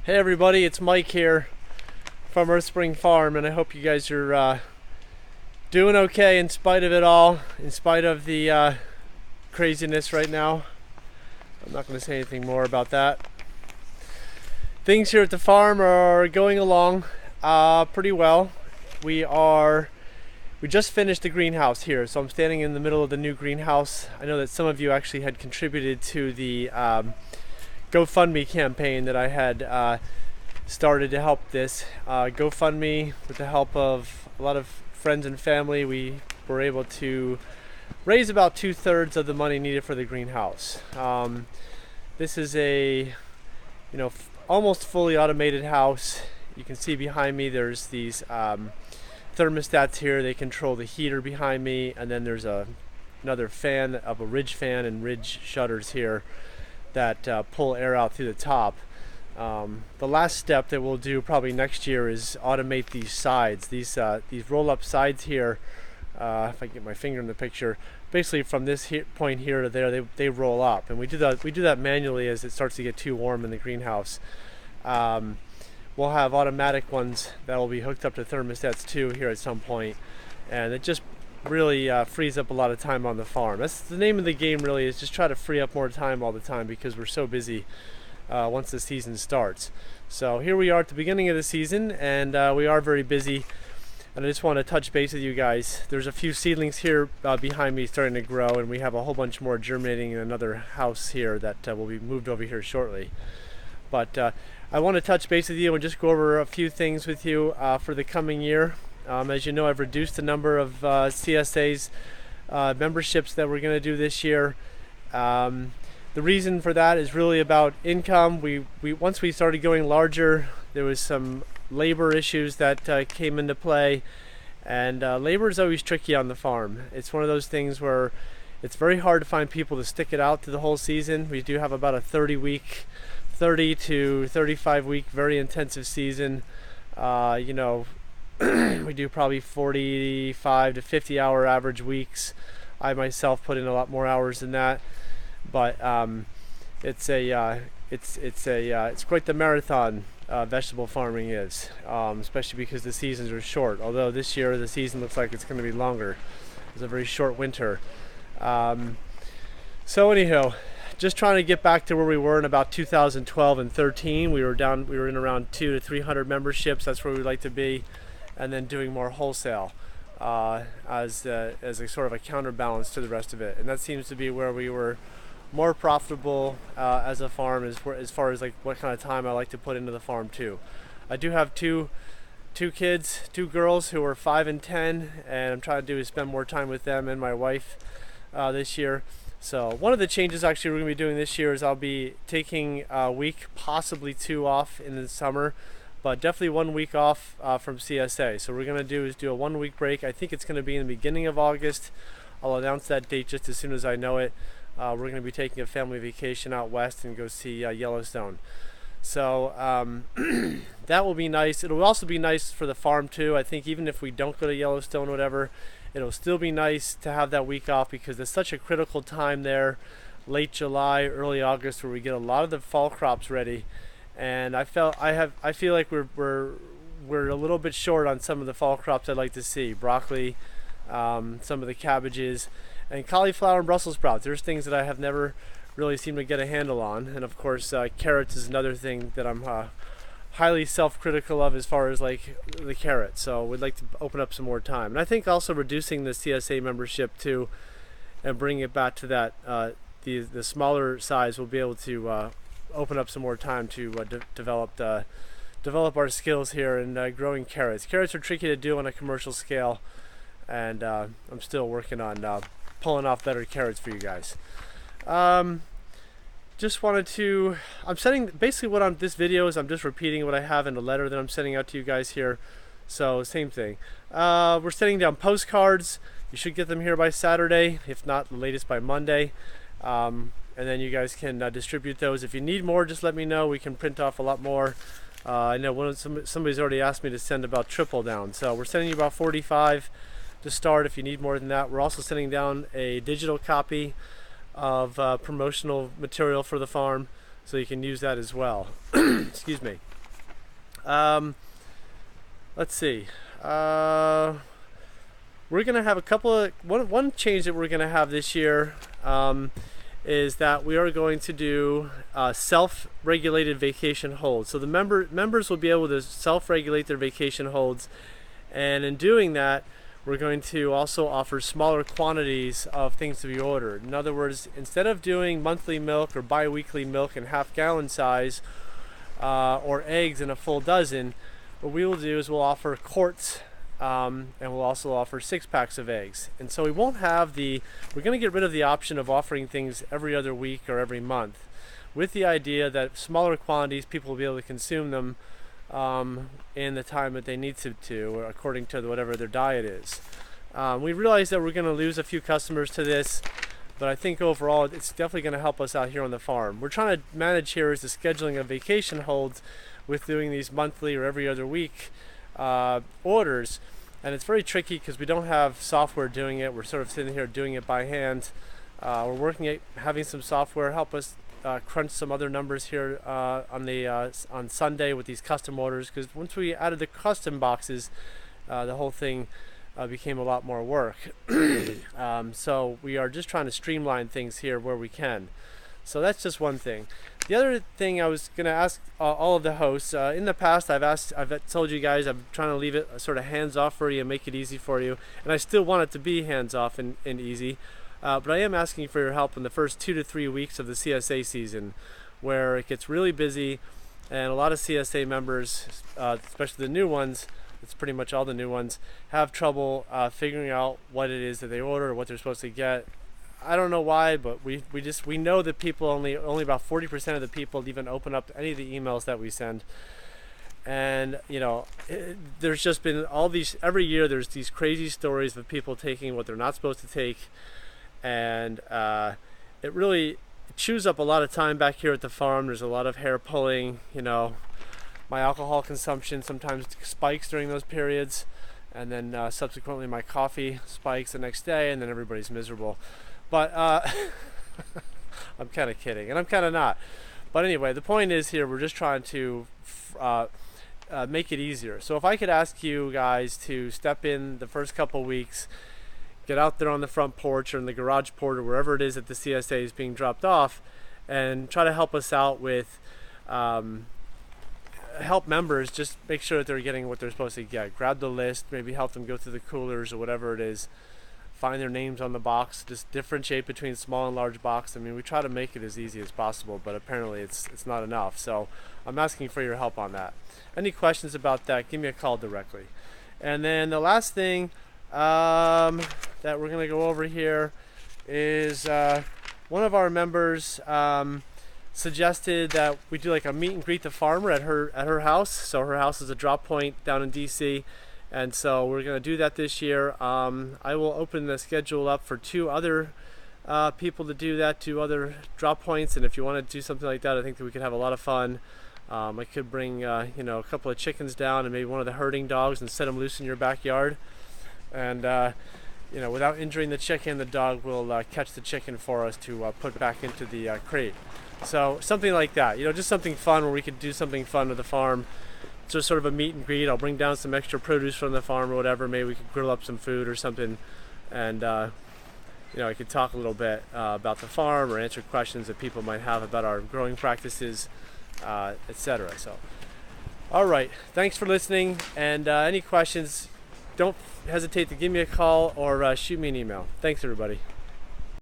Hey everybody, it's Mike here from Earth Spring Farm, and I hope you guys are doing okay in spite of it all, in spite of the craziness right now. I'm not going to say anything more about that. Things here at the farm are going along pretty well. We just finished the greenhouse here, so I'm standing in the middle of the new greenhouse. I know that some of you actually had contributed to the GoFundMe campaign that I had started to help this. GoFundMe, with the help of a lot of friends and family, we were able to raise about 2/3 of the money needed for the greenhouse. This is a almost fully automated house. You can see behind me there's these thermostats here. They control the heater behind me, and then there's another fan of a ridge fan and ridge shutters here that pull air out through the top. The last step that we'll do probably next year is automate these sides. These roll-up sides here, if I can get my finger in the picture, basically from this point here to there, they roll up, and we do that manually as it starts to get too warm in the greenhouse. We'll have automatic ones that will be hooked up to thermostats too here at some point, and it just really frees up a lot of time on the farm. That's the name of the game, really, is just try to free up more time all the time because we're so busy once the season starts. So here we are at the beginning of the season, and we are very busy, and I just want to touch base with you guys. There's a few seedlings here behind me starting to grow, and we have a whole bunch more germinating in another house here that will be moved over here shortly. But I want to touch base with you and just go over a few things with you for the coming year. As you know, I've reduced the number of CSA's memberships that we're going to do this year. The reason for that is really about income. Once we started going larger, there was some labor issues that came into play, and labor is always tricky on the farm. It's one of those things where it's very hard to find people to stick it out to the whole season. We do have about a 30 to 35 week very intensive season. We do probably 45 to 50 hour average weeks. I myself put in a lot more hours than that, but it's quite the marathon vegetable farming is, especially because the seasons are short. Although this year the season looks like it's going to be longer. It's a very short winter. So anyhow, just trying to get back to where we were in about 2012 and 13. We were in around 200 to 300 memberships. That's where we'd like to be. And then doing more wholesale as a sort of a counterbalance to the rest of it, and that seems to be where we were more profitable as a farm as far as like what kind of time I like to put into the farm too. I do have two kids, two girls who are 5 and 10, and I'm trying to do is spend more time with them and my wife this year. So one of the changes actually we're going to be doing this year is I'll be taking a week, possibly 2 off in the summer, but definitely 1 week off from CSA. So what we're going to do a 1 week break. I think it's going to be in the beginning of August. I'll announce that date just as soon as I know it. We're going to be taking a family vacation out west and go see Yellowstone. So that will be nice. It'll also be nice for the farm too. I think even if we don't go to Yellowstone or whatever, it'll still be nice to have that week off because it's such a critical time there, late July, early August, where we get a lot of the fall crops ready. And I feel like we're a little bit short on some of the fall crops I'd like to see. Broccoli, some of the cabbages, and cauliflower and Brussels sprouts. There's things that I have never really seemed to get a handle on. And of course, carrots is another thing that I'm highly self-critical of as far as like the carrots. So we'd like to open up some more time. And I think also reducing the CSA membership too, and bringing it back to that the smaller size, will be able to open up some more time to develop our skills here in growing carrots. Carrots are tricky to do on a commercial scale, and I'm still working on pulling off better carrots for you guys. Just wanted to, I'm sending, basically what on this video is I'm just repeating what I have in the letter that I'm sending out to you guys here. So same thing. We're sending down postcards. You should get them here by Saturday, if not the latest by Monday. And then you guys can distribute those. If you need more, just let me know. We can print off a lot more. I know somebody's already asked me to send about triple down. So we're sending you about 45 to start. If you need more than that, we're also sending down a digital copy of promotional material for the farm, so you can use that as well. Excuse me. Let's see. We're gonna have a couple of one change that we're gonna have this year is that we are going to do self-regulated vacation holds. So the members will be able to self-regulate their vacation holds, and in doing that, we're going to also offer smaller quantities of things to be ordered. In other words, instead of doing monthly milk or bi-weekly milk in half-gallon size or eggs in a full dozen, what we will do is we'll offer quarts, and we'll also offer 6-packs of eggs. And so we're going to get rid of the option of offering things every other week or every month, with the idea that smaller quantities, people will be able to consume them in the time that they need to according to whatever their diet is. We realize that we're going to lose a few customers to this, but I think overall it's definitely going to help us out here on the farm. We're trying to manage here is the scheduling of vacation holds with doing these monthly or every other week orders, and it's very tricky because we don't have software doing it. We're sort of sitting here doing it by hand. We're working at having some software help us crunch some other numbers here on Sunday with these custom orders, because once we added the custom boxes, the whole thing became a lot more work. So we are just trying to streamline things here where we can. So that's just one thing. The other thing I was going to ask all of the hosts, in the past I've told you guys I'm trying to leave it sort of hands off for you and make it easy for you, and I still want it to be hands off and easy. But I am asking for your help in the first 2 to 3 weeks of the CSA season, where it gets really busy, and a lot of CSA members, especially the new ones, it's pretty much all the new ones, have trouble figuring out what it is that they order or what they're supposed to get. I don't know why, but we know that people only about 40% of the people even open up any of the emails that we send. And there's just been all these, every year there's these crazy stories of people taking what they're not supposed to take, and it really chews up a lot of time back here at the farm. There's a lot of hair pulling. My alcohol consumption sometimes spikes during those periods, and then subsequently my coffee spikes the next day, and then everybody's miserable. But I'm kind of kidding, and I'm kind of not. But anyway, the point is here, we're just trying to make it easier. So if I could ask you guys to step in the first couple weeks, get out there on the front porch or in the garage porch or wherever it is that the CSA is being dropped off, and try to help us out with help members just make sure that they're getting what they're supposed to get. Grab the list, maybe help them go through the coolers or whatever it is, find their names on the box, just differentiate between small and large box. I mean, we try to make it as easy as possible, but apparently it's not enough. So I'm asking for your help on that. Any questions about that, give me a call directly. And then the last thing that we're going to go over here is one of our members suggested that we do like a meet and greet the farmer at her house. So her house is a drop point down in DC, and so we're going to do that this year. I will open the schedule up for 2 other people to do that, 2 other drop points, and if you want to do something like that, I think that we could have a lot of fun. I could bring a couple of chickens down and maybe one of the herding dogs and set them loose in your backyard, and without injuring the chicken, the dog will catch the chicken for us to put back into the crate. So something like that, just something fun where we could do something fun with the farm. Just sort of a meet and greet. I'll bring down some extra produce from the farm or whatever. Maybe we could grill up some food or something, and I could talk a little bit about the farm or answer questions that people might have about our growing practices, etc. So, all right, thanks for listening, and any questions, don't hesitate to give me a call or shoot me an email. Thanks, everybody.